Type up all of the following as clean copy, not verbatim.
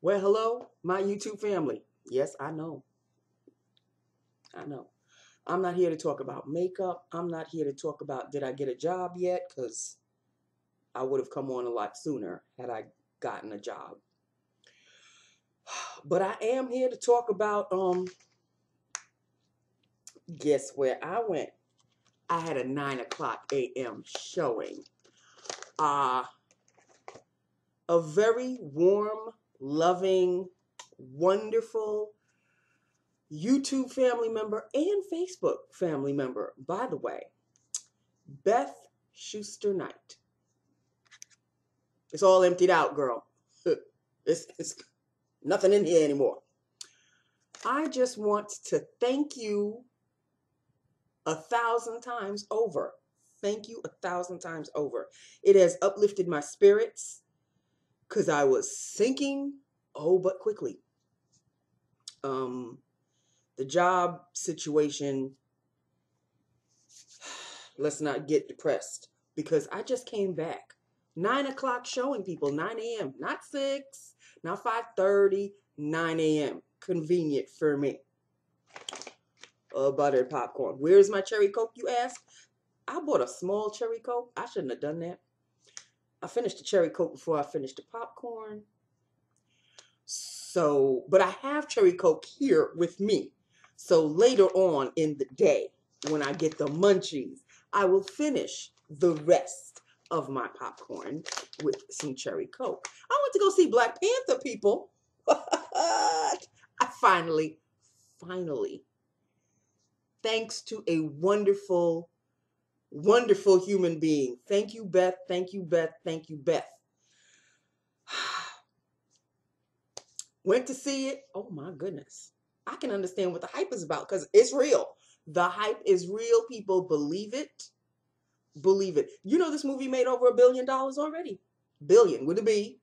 Well, hello, my YouTube family. Yes, I know. I know. I'm not here to talk about makeup. I'm not here to talk about did I get a job yet? Because I would have come on a lot sooner had I gotten a job. But I am here to talk about guess where I went. I had a 9 o'clock a.m. showing. Uh a very warm, loving, wonderful YouTube family member and Facebook family member, by the way, Beth Schuster Knight. It's all emptied out, girl. It's nothing in here anymore. I just want to thank you 1,000 times over. Thank you 1,000 times over. It has uplifted my spirits because I was sinking, oh, but quickly. The job situation, let's not get depressed because I just came back. 9 o'clock showing, people, 9 a.m., not 6, not 5:30, 9 a.m. Convenient for me. Buttered popcorn. Where's my cherry Coke, you ask? I bought a small cherry Coke. I shouldn't have done that. I finished the cherry Coke before I finished the popcorn. So, but I have cherry Coke here with me. So later on in the day, when I get the munchies, I will finish the rest of my popcorn with some cherry Coke. I went to go see Black Panther, people. I finally, thanks to a wonderful, wonderful human being. Thank you, Beth. Thank you, Beth. Thank you, Beth. Went to see it. Oh my goodness. I can understand what the hype is about because it's real. The hype is real. People believe it. Believe it. You know this movie made over $1 billion already. Billion with a B.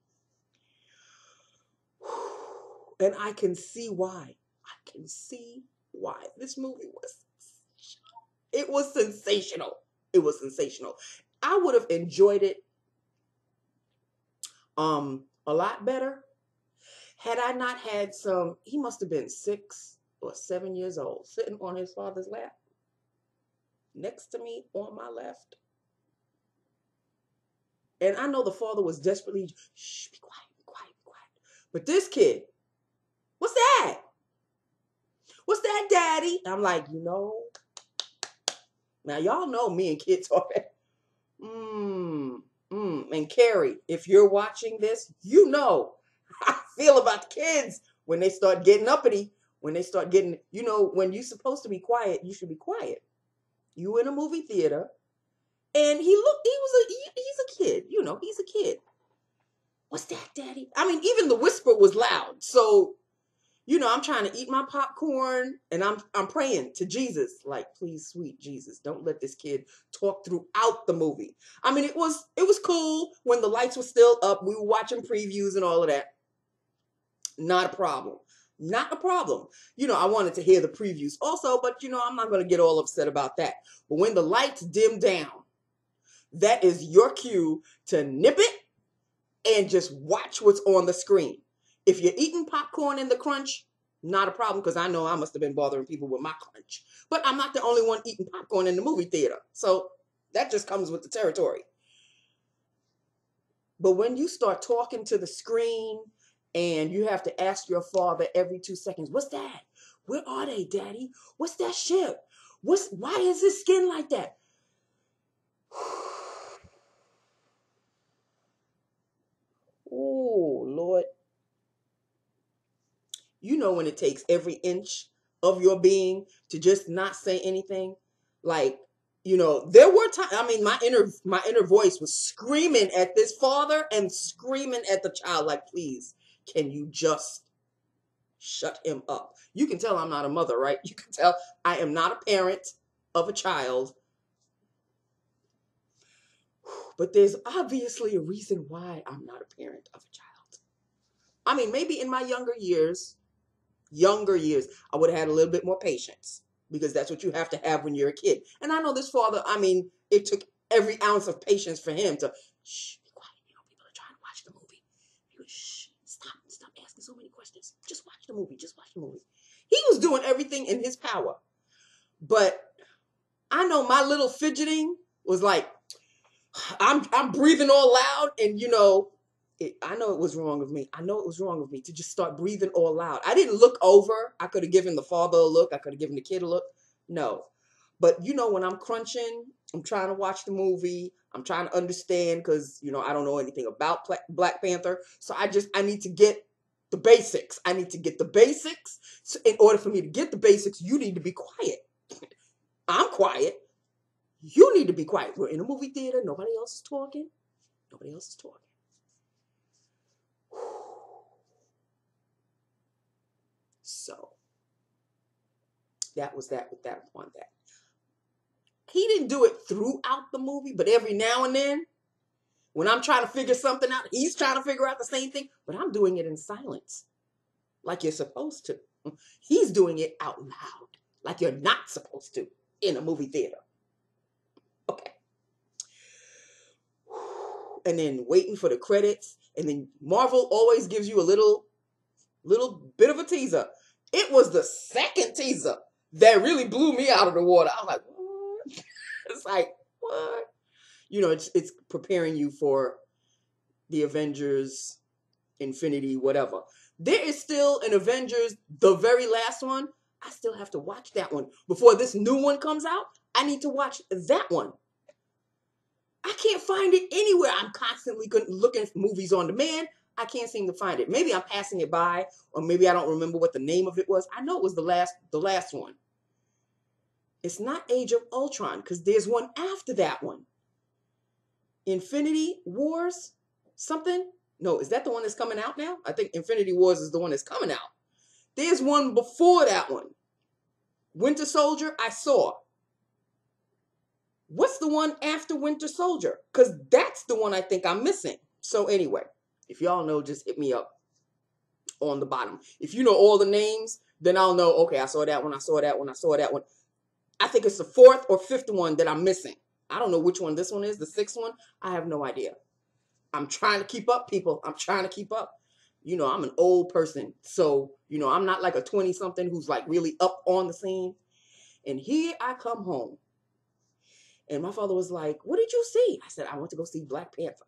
And I can see why. I can see why. This movie was sensational. It was sensational. I would have enjoyed it a lot better had I not had he must have been 6 or 7 years old, sitting on his father's lap, next to me on my left. And I know the father was desperately, shh, be quiet, be quiet, be quiet. But this kid, what's that? What's that, Daddy? I'm like, now y'all know me and kids already. And Carrie, if you're watching this, you know how I feel about the kids when they start getting uppity, when they start getting, when you're supposed to be quiet, you should be quiet. You in a movie theater, and he's a kid, he's a kid. What's that, Daddy? I mean, even the whisper was loud. So, I'm trying to eat my popcorn and I'm praying to Jesus, like, please, sweet Jesus, don't let this kid talk throughout the movie. I mean, it was cool when the lights were still up. We were watching previews and all of that. Not a problem. Not a problem. I wanted to hear the previews also, but I'm not going to get all upset about that. But when the lights dim down, that is your cue to nip it and just watch what's on the screen. If you're eating popcorn in the crunch, not a problem, because I know I must have been bothering people with my crunch. But I'm not the only one eating popcorn in the movie theater. So that just comes with the territory. But when you start talking to the screen and you have to ask your father every 2 seconds, what's that? Where are they, Daddy? What's that ship? Why is his skin like that? Oh, Lord. When it takes every inch of your being to just not say anything. Like, there were times, I mean, my inner voice was screaming at this father and screaming at the child, like, please, can you just shut him up? You can tell I'm not a mother, right? You can tell I am not a parent of a child. But there's obviously a reason why I'm not a parent of a child. I mean, maybe in my younger years, I would have had a little bit more patience because that's what you have to have when you're a kid. And I know this father, I mean, it took every ounce of patience for him to, shh, be quiet. People are trying to watch the movie. Shh, stop asking so just watch the movie. Just watch the movie. He was doing everything in his power. But I know my little fidgeting was like, I'm breathing all loud, and I know it was wrong of me. I know it was wrong of me to just start breathing all loud. I didn't look over. I could have given the father a look. I could have given the kid a look. No. But when I'm crunching, I'm trying to watch the movie. I'm trying to understand because, I don't know anything about Black Panther. So I need to get the basics. I need to get the basics. So in order for me to get the basics, you need to be quiet. I'm quiet. You need to be quiet. We're in a movie theater. Nobody else is talking. Nobody else is talking. So that was that with that one. That he didn't do it throughout the movie, but every now and then, when I'm trying to figure something out, he's trying to figure out the same thing, but I'm doing it in silence, like you're supposed to. He's doing it out loud, like you're not supposed to in a movie theater. Okay. And then waiting for the credits, and then Marvel always gives you a little bit of a teaser. It was the second teaser that really blew me out of the water. I was like, what? It's like, what? It's preparing you for the Avengers, Infinity, whatever. There is still an Avengers, the very last one. I still have to watch that one. Before this new one comes out, I need to watch that one. I can't find it anywhere. I'm constantly looking for movies on demand. I can't seem to find it. Maybe I'm passing it by, or maybe I don't remember what the name of it was. I know it was the last one. It's not Age of Ultron, because there's one after that one. Infinity Wars something? No, is that the one that's coming out now? I think Infinity Wars is the one that's coming out. There's one before that one. Winter Soldier, I saw. What's the one after Winter Soldier? Because that's the one I think I'm missing. So anyway, if y'all know, just hit me up on the bottom. If you know all the names, then I'll know, okay, I saw that one, I saw that one, I saw that one. I think it's the fourth or fifth one that I'm missing. I don't know which one this one is, the sixth one. I have no idea. I'm trying to keep up, people. I'm trying to keep up. I'm an old person. So, I'm not like a 20-something who's like really up on the scene. And here I come home. And my father was like, what did you see? I said, I went to go see Black Panther.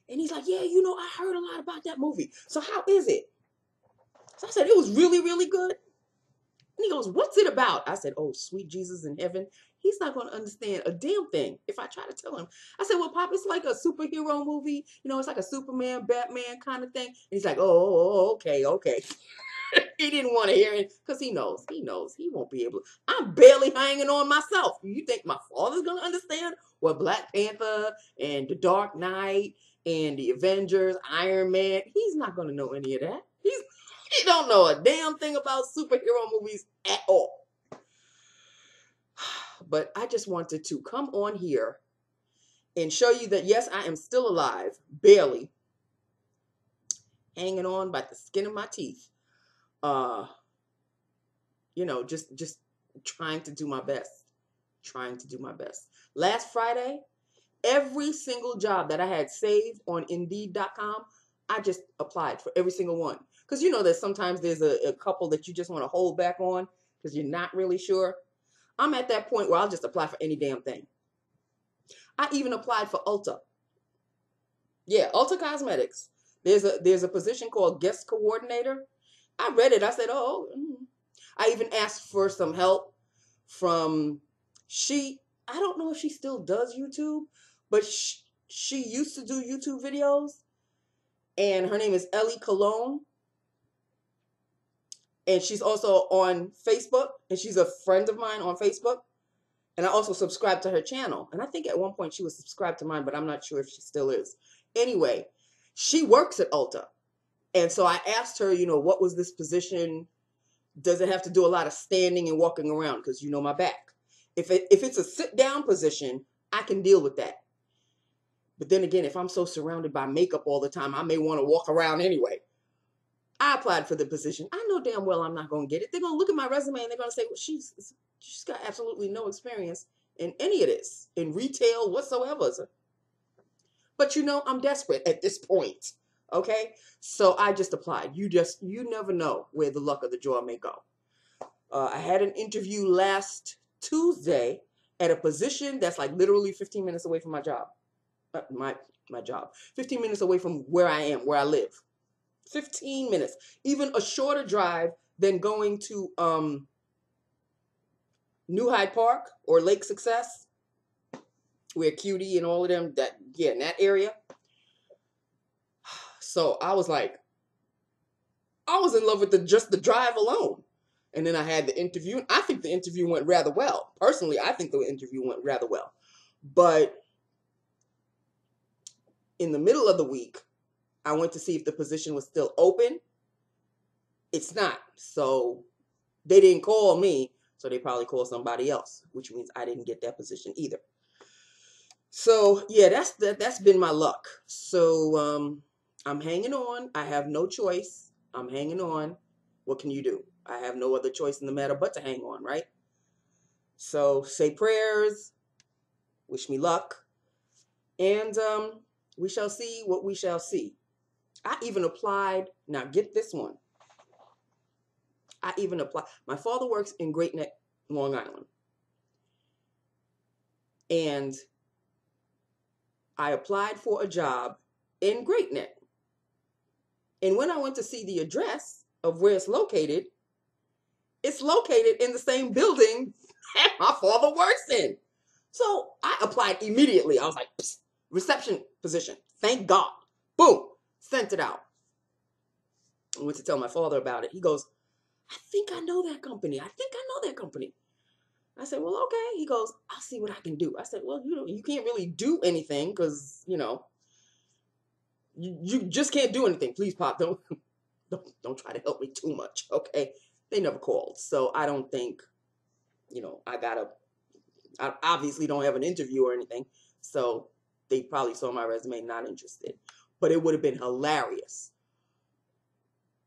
And he's like, yeah, I heard a lot about that movie. So how is it? So I said, it was really, really good. And he goes, what's it about? I said, oh, sweet Jesus in heaven. He's not going to understand a damn thing if I try to tell him. I said, well, Pop, it's like a superhero movie. It's like a Superman, Batman kind of thing. And he's like, oh, okay. He didn't want to hear it because he knows he won't be able to. I'm barely hanging on myself. You think my father's going to understand what Black Panther and The Dark Knight and the Avengers, Iron Man? He's not going to know any of that. He don't know a damn thing about superhero movies at all. But I just wanted to come on here and show you that, yes, I am still alive, barely, hanging on by the skin of my teeth. Just trying to do my best. Last Friday, every single job that I had saved on Indeed.com, I just applied for every single one. Because that sometimes there's a couple that you just want to hold back on because you're not really sure. I'm at that point where I'll just apply for any damn thing. I even applied for Ulta. Yeah, Ulta Cosmetics. There's a position called guest coordinator. I read it. I said, oh. I even asked for some help from I don't know if she still does YouTube, but she used to do YouTube videos. And her name is Ellie Cologne. And she's also on Facebook. And she's a friend of mine on Facebook. And I also subscribe to her channel. And I think at one point she was subscribed to mine, but I'm not sure if she still is. Anyway, she works at Ulta. And so I asked her, what was this position? Does it have to do a lot of standing and walking around? Because my back. If it's a sit-down position, I can deal with that. But then again, if I'm so surrounded by makeup all the time, I may want to walk around anyway. I applied for the position. I know damn well I'm not going to get it. They're going to look at my resume and they're going to say, well, she's got absolutely no experience in any of this, in retail whatsoever. But I'm desperate at this point. Okay, so I just applied. You never know where the luck of the draw may go. I had an interview last Tuesday at a position that's like literally 15 minutes away from my job. My job. 15 minutes away from where I am, where I live. 15 minutes. Even a shorter drive than going to New Hyde Park or Lake Success, where Cutie and all of them, in that area. So I was like, I was in love with just the drive alone. And then I had the interview. I think the interview went rather well. Personally, I think the interview went rather well. But in the middle of the week, I went to see if the position was still open. It's not. So they didn't call me. So they probably called somebody else, which means I didn't get that position either. So yeah, that's been my luck. So I'm hanging on. I have no choice. I'm hanging on. What can you do? I have no other choice in the matter but to hang on, right? So say prayers, wish me luck, and we shall see what we shall see. I even applied. Now get this one. I even applied. My father works in Great Neck, Long Island, and I applied for a job in Great Neck. And when I went to see the address of where it's located in the same building that my father works in. So I applied immediately. I was like, psst, reception position. Thank God. Boom. Sent it out. I went to tell my father about it. He goes, I think I know that company. I said, well, okay. He goes, I'll see what I can do. I said, well, you can't really do anything because, you just can't do anything. Please, Pop, don't try to help me too much, okay? They never called. So I don't think, I obviously don't have an interview or anything. So they probably saw my resume, not interested. But it would have been hilarious.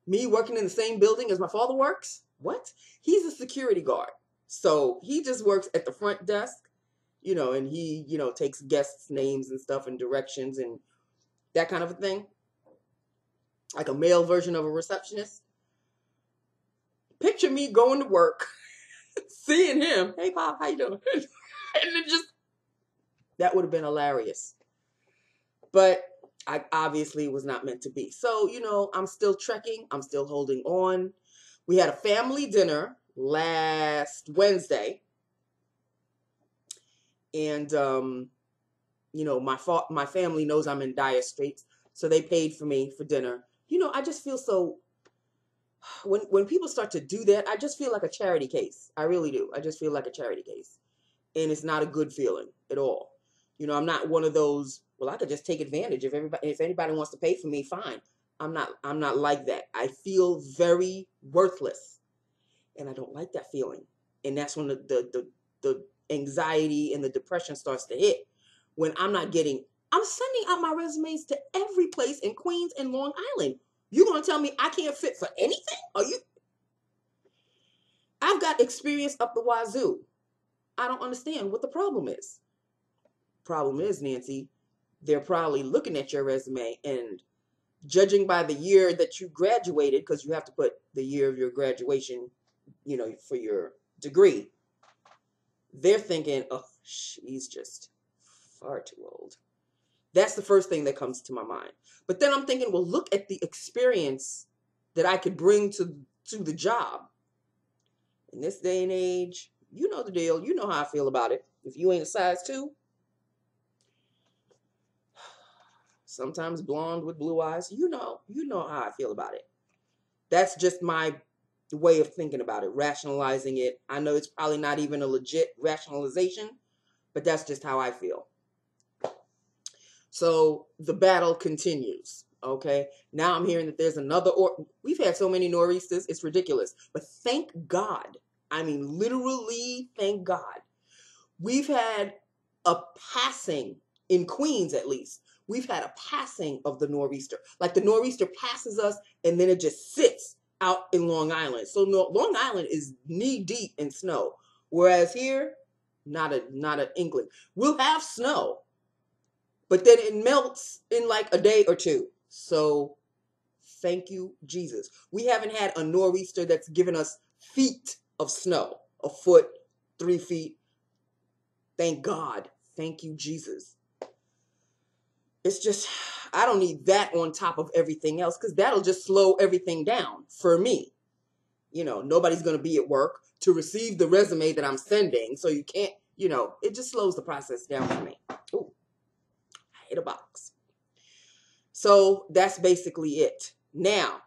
Me working in the same building as my father works? What? He's a security guard. So he just works at the front desk, and he, takes guests' names and stuff and directions and that kind of a thing. Like a male version of a receptionist. Picture me going to work, seeing him. Hey, Pop, how you doing? And then that would have been hilarious. But I obviously was not meant to be. So, I'm still trekking. I'm still holding on. We had a family dinner last Wednesday. And, my family knows I'm in dire straits. So they paid for me for dinner. I just feel so, when people start to do that, I just feel like a charity case. I really do. I just feel like a charity case. And it's not a good feeling at all. I'm not one of those, well, I could just take advantage of everybody. If anybody wants to pay for me, fine. I'm not like that. I feel very worthless. And I don't like that feeling. And that's when the anxiety and the depression starts to hit. When I'm sending out my resumes to every place in Queens and Long Island. You gonna tell me I can't fit for anything? I've got experience up the wazoo. I don't understand what the problem is. Problem is, Nancy, they're probably looking at your resume and judging by the year that you graduated, because you have to put the year of your graduation, for your degree. They're thinking, oh, she's just far too old. That's the first thing that comes to my mind. But then I'm thinking, well, look at the experience that I could bring to the job. In this day and age, you know the deal. You know how I feel about it. If you ain't a size 2, sometimes blonde with blue eyes, you know how I feel about it. That's just my way of thinking about it, rationalizing it. I know it's probably not even a legit rationalization, but that's just how I feel. So the battle continues, okay? Now I'm hearing that there's another, we've had so many nor'easters, it's ridiculous. But thank God, I mean literally thank God, we've had a passing, in Queens at least, we've had a passing of the nor'easter. Like the nor'easter passes us and then it just sits out in Long Island. So Long Island is knee deep in snow. Whereas here, not an inkling. We'll have snow, but then it melts in like a day or two. So thank you, Jesus. We haven't had a nor'easter that's given us feet of snow, a foot, 3 feet. Thank God. Thank you, Jesus. It's just, I don't need that on top of everything else because that'll just slow everything down for me. You know, nobody's going to be at work to receive the resume that I'm sending. So you can't, you know, it just slows the process down for me. Ooh, I hit a box. So that's basically it. Now,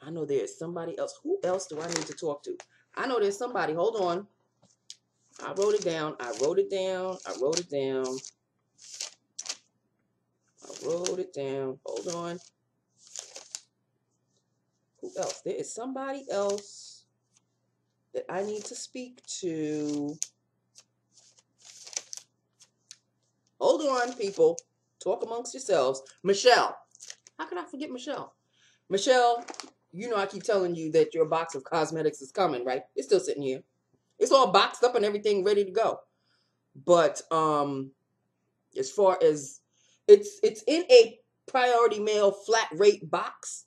I know there's somebody else. Who else do I need to talk to? I know there's somebody. Hold on. I wrote it down. I wrote it down. I wrote it down. I wrote it down. Hold on. Who else? There is somebody else that I need to speak to. Hold on, people. Talk amongst yourselves. Michelle. How could I forget Michelle? Michelle, you know I keep telling you that your box of cosmetics is coming, right? It's still sitting here. It's all boxed up and everything ready to go. But as far as it's in a priority mail flat rate box,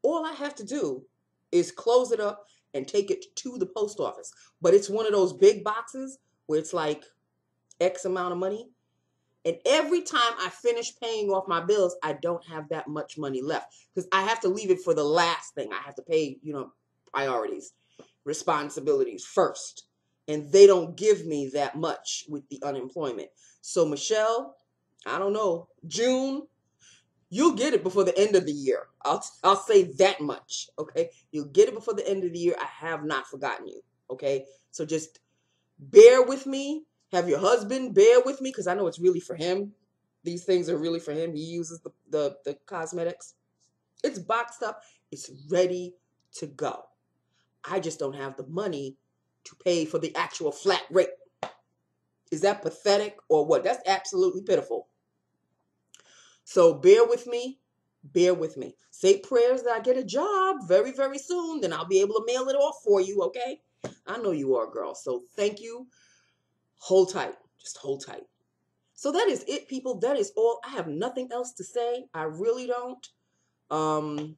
all I have to do is close it up and take it to the post office. But it's one of those big boxes where it's like X amount of money. And every time I finish paying off my bills, I don't have that much money left because I have to leave it for the last thing. I have to pay, you know, priorities, responsibilities first. And they don't give me that much with the unemployment. So, Michelle, I don't know, June, you'll get it before the end of the year. I'll say that much, okay? You'll get it before the end of the year. I have not forgotten you, okay? So just bear with me. Have your husband bear with me because I know it's really for him. These things are really for him. He uses the cosmetics. It's boxed up. It's ready to go. I just don't have the money to pay for the actual flat rate. Is that pathetic or what? That's absolutely pitiful. So bear with me. Bear with me. Say prayers that I get a job very, very soon. Then I'll be able to mail it off for you, okay? I know you are, girl. So thank you. Hold tight. Just hold tight. So that is it, people. That is all. I have nothing else to say. I really don't. Um,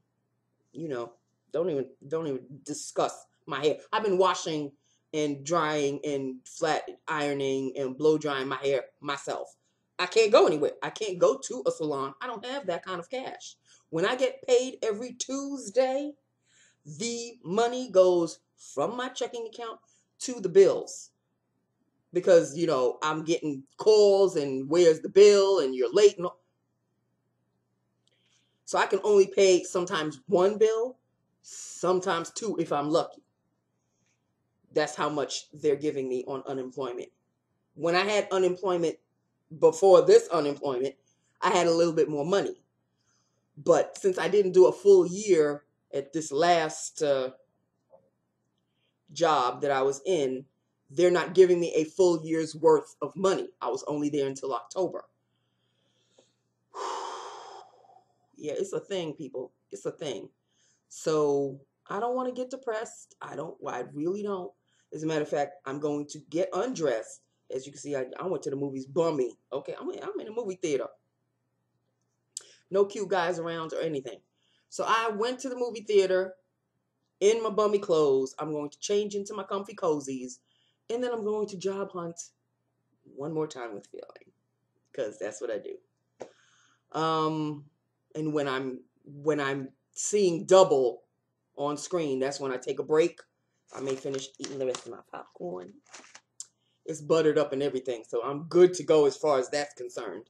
you know, don't even discuss my hair. I've been washing and drying and flat ironing and blow drying my hair myself. I can't go anywhere. I can't go to a salon. I don't have that kind of cash. When I get paid every Tuesday, the money goes from my checking account to the bills. Because, you know, I'm getting calls and where's the bill and you're late. And all. So I can only pay sometimes one bill, sometimes two if I'm lucky. That's how much they're giving me on unemployment. When I had unemployment before this unemployment, I had a little bit more money. But since I didn't do a full year at this last job that I was in, they're not giving me a full year's worth of money. I was only there until October. Yeah, it's a thing, people. It's a thing. So I don't want to get depressed. I really don't. As a matter of fact, I'm going to get undressed. As you can see, I went to the movies bummy. Okay, I'm in a movie theater. No cute guys around or anything. So I went to the movie theater in my bummy clothes. I'm going to change into my comfy cozies. And then I'm going to job hunt one more time with feeling. Because that's what I do. And when I'm seeing double on screen, that's when I take a break. I may finish eating the rest of my popcorn. It's buttered up and everything, so I'm good to go as far as that's concerned.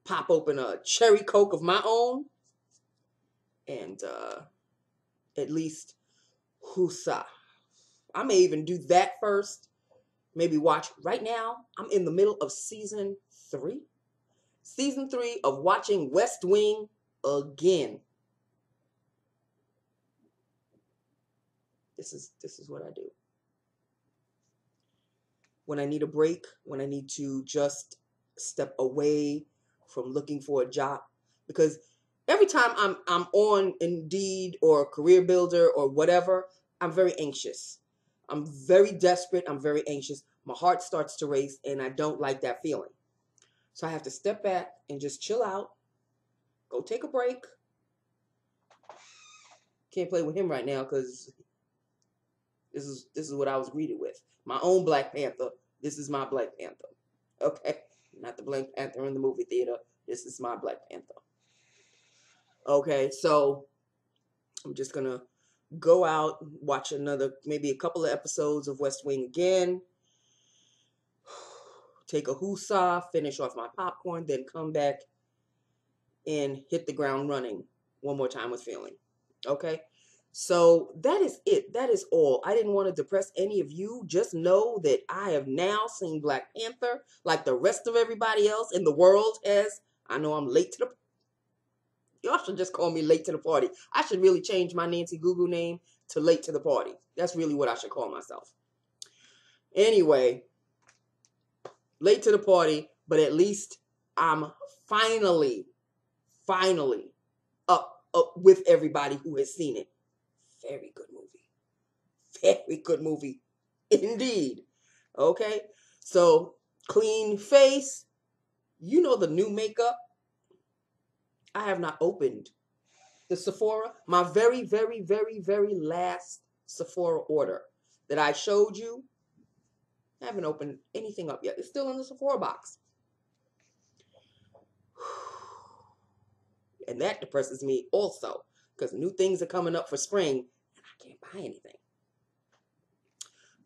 Pop open a cherry Coke of my own, and at least husa. I may even do that first. Maybe watch. Right now, I'm in the middle of season 3. Season 3 of watching West Wing again. This is what I do. When I need a break, when I need to just step away from looking for a job. Because every time I'm on Indeed or Career Builder or whatever, I'm very anxious. I'm very desperate. I'm very anxious. My heart starts to race and I don't like that feeling. So I have to step back and just chill out Go take a break. Can't play with him right now because this is what I was greeted with. My own Black Panther. This is my Black Panther. Okay? Not the Black Panther in the movie theater. This is my Black Panther. Okay, so I'm just gonna go out, watch maybe a couple of episodes of West Wing again, take a hoosah, finish off my popcorn, then come back and hit the ground running one more time with feeling. Okay? So that is it. That is all. I didn't want to depress any of you. Just know that I have now seen Black Panther like the rest of everybody else in the world has. I know I'm late to the... Y'all should just call me late to the party. I should really change my Nancy Google name to late to the party. That's really what I should call myself. Anyway, late to the party, but at least I'm finally up with everybody who has seen it. Very good movie. Very good movie. Indeed. Okay? So, clean face. You know the new makeup. I have not opened the Sephora. My very, very, very, very last Sephora order that I showed you. I haven't opened anything up yet. It's still in the Sephora box. And that depresses me also, because new things are coming up for spring and I can't buy anything.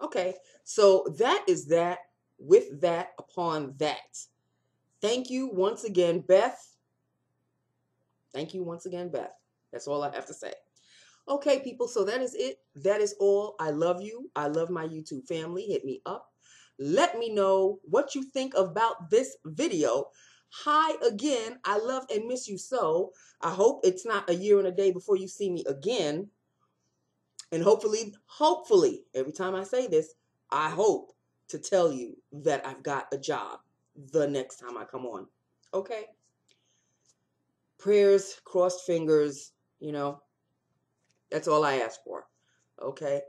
Okay, so that is that. With that, upon that. Thank you once again, Beth. Thank you once again, Beth. That's all I have to say. Okay, people, so that is it. That is all. I love you. I love my YouTube family. Hit me up. Let me know what you think about this video. Hi again. I love and miss you so. I hope it's not a year and a day before you see me again. And hopefully, every time I say this, I hope to tell you that I've got a job the next time I come on. Okay? Prayers, crossed fingers, that's all I ask for. Okay?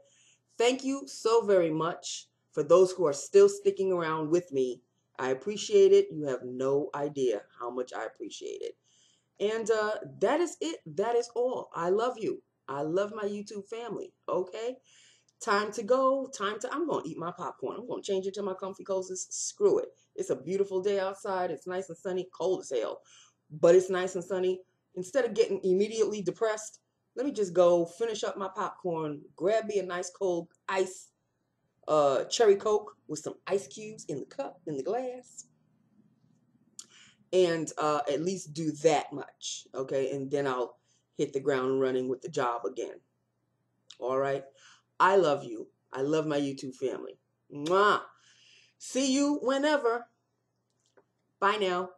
Thank you so very much for those who are still sticking around with me. I appreciate it. You have no idea how much I appreciate it. And that is it. That is all. I love you. I love my YouTube family. Okay? Time to go. I'm going to eat my popcorn. I'm going to change it to my comfy cozies. Screw it. It's a beautiful day outside. It's nice and sunny. Cold as hell. But it's nice and sunny. Instead of getting immediately depressed, let me just go finish up my popcorn, grab me a nice cold ice cherry Coke with some ice cubes in the cup, in the glass, and at least do that much, okay? And then I'll hit the ground running with the job again. All right? I love you. I love my YouTube family. Mwah. See you whenever. Bye now.